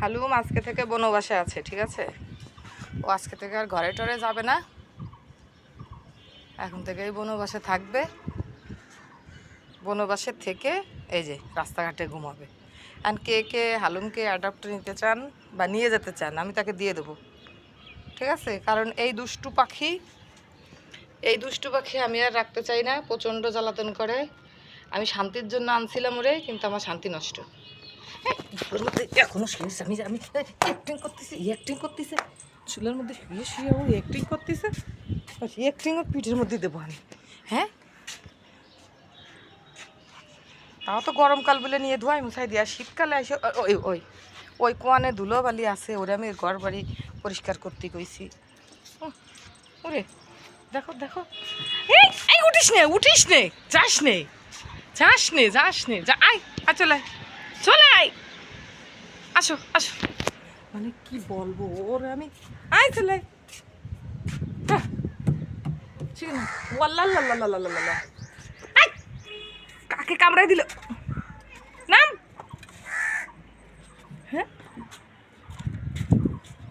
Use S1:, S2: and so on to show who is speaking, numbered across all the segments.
S1: হালুম আজকে থেকে বনবাসে আছে, ঠিক আছে? ও আজকে থেকে আর ঘরে টরে যাবে না, এখন থেকেই বনবাসে থাকবে। বনবাসে থেকে এই যে রাস্তাঘাটে ঘুমাবে। আর কে কে হালুমকে অ্যাডাপ্ট নিতে চান বা নিয়ে যেতে চান, আমি তাকে দিয়ে দেবো, ঠিক আছে? কারণ এই দুষ্টু পাখি আমি আর রাখতে চাই না, প্রচণ্ড জ্বালাতন করে। আমি শান্তির জন্য আনছিলাম ওরে, কিন্তু আমার শান্তি নষ্ট। চুলের মধ্যে এখনো শুয়েছে, আমি আমি অ্যাক্টিং করতেছে চুলের মধ্যে শুয়ে শুয়ে ও অ্যাক্টিং করতেছে। অ্যাক্টিং ওর পিঠের মধ্যে দেবো আমি, হ্যাঁ? তাও তো গরমকাল বলে নিয়ে ধোয়াই মুছাই দিয়া, শীতকালে এসে ওই ওই ওই কোয়ানে ধুলোবালি আছে, ওরে আমি ঘর বাড়ি পরিষ্কার করতে কইছি। ওরে দেখো দেখো, এই উঠিস নে যাস নে যা, আয় চলে আয়, আসো আসো। মানে কি বলবো ওর আমি, আয় চলে ঠিক না। ওয়াল্লা কাকে কামড়াই দিল, নাম। হ্যাঁ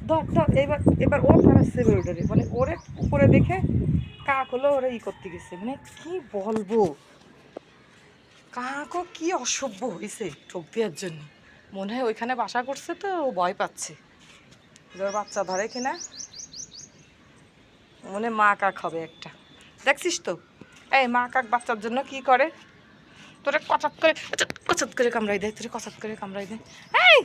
S1: ধর এবার এবার ও ফারাচ্ছে বেরোটারে, মানে ওরে উপরে দেখে কাক হলো ওরা করতে গেছে। মানে কি বলবো, কাকও কি অসভ্য হয়েছে ঠোক দেওয়ার জন্য। মনে হয় ওইখানে বাসা করছে তো ও ভয় পাচ্ছে যে ওর বাচ্চা ধরে কিনা। মনে মা কাক হবে একটা, দেখছিস তো? এই মা কাক বাচ্চার জন্য কি করে, তোরে কচাত করে কামড়াই দেয়, তোরে কচাত করে কামড়াই দেয়। এই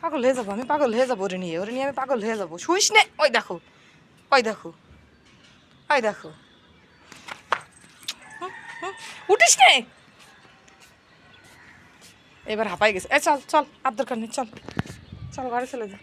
S1: পাগল হয়ে যাবো, আমি পাগল হয়ে যাবো ওরে নিয়ে আমি পাগল হয়ে যাবো। শুইস নে, ওই দেখো উঠিস নে। এবার হাঁপাই গেছে, চল চল আর দরকার নেই, চল ঘরে চলে যা।